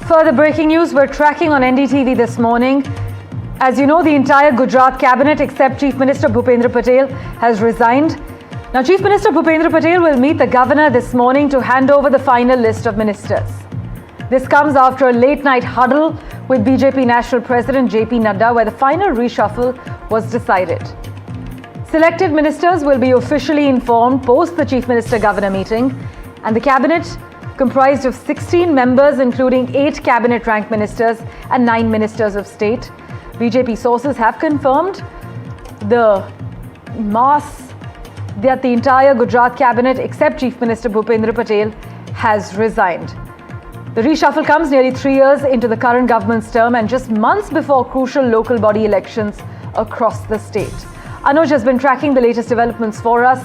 Further breaking news we're tracking on NDTV this morning. As you know, the entire Gujarat cabinet except Chief Minister Bhupendra Patel has resigned. Now, Chief Minister Bhupendra Patel will meet the governor this morning to hand over the final list of ministers. This comes after a late-night huddle with BJP National President JP Nadda, where the final reshuffle was decided. Selected ministers will be officially informed post the Chief Minister-Governor meeting, and the cabinet, comprised of 16 members, including 8 cabinet-ranked ministers and 9 ministers of state. BJP sources have confirmed that the entire Gujarat cabinet, except Chief Minister Bhupendra Patel, has resigned. The reshuffle comes nearly 3 years into the current government's term and just months before crucial local body elections across the state. Anuj has been tracking the latest developments for us.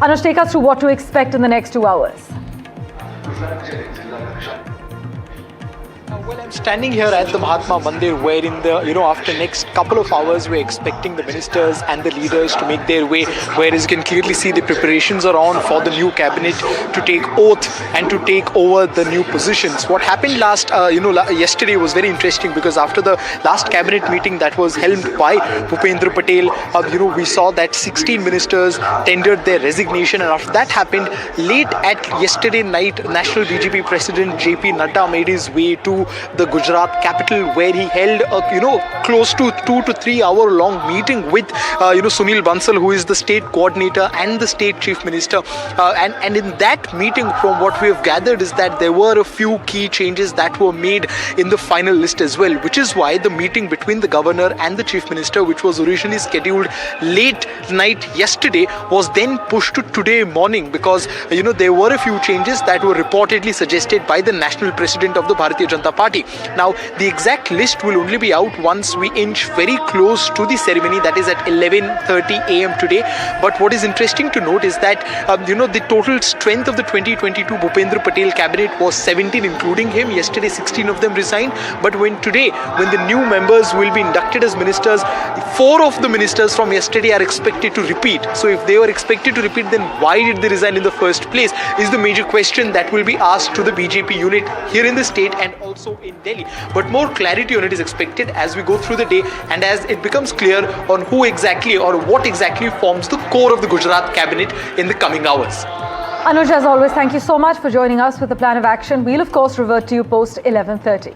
Anuj, take us through what to expect in the next 2 hours. Well, I'm standing here at the Mahatma Mandir, where in the, after next couple of hours, we're expecting the ministers and the leaders to make their way, where as you can clearly see, the preparations are on for the new cabinet to take oath and to take over the new positions. What happened yesterday was very interesting, because after the last cabinet meeting that was held by Bhupendra Patel, we saw that 16 ministers tendered their resignation, and after that happened, late at yesterday night, National BJP President JP Nadda made his way to the Gujarat capital, where he held a close to 2 to 3 hour long meeting with Sunil Bansal, who is the state coordinator and the state chief minister, and in that meeting, from what we have gathered, is that there were a few key changes that were made in the final list as well, which is why the meeting between the governor and the chief minister, which was originally scheduled late night yesterday, was then pushed to today morning, because there were a few changes that were reportedly suggested by the national president of the Bharatiya Janata Party. Now, the exact list will only be out once we inch very close to the ceremony, that is at 11:30 a.m. today. But what is interesting to note is that the total strength of the 2022 Bhupendra Patel cabinet was 17, including him. Yesterday, 16 of them resigned. But when the new members will be inducted as ministers, 4 of the ministers from yesterday are expected to repeat. So if they were expected to repeat, then why did they resign in the first place, is the major question that will be asked to the BJP unit here in the state and also in Delhi. But more clarity on it is expected as we go through the day, and as it becomes clear on who exactly or what exactly forms the core of the Gujarat cabinet in the coming hours. Anuj, as always, thank you so much for joining us with the plan of action. We'll of course revert to you post 11:30.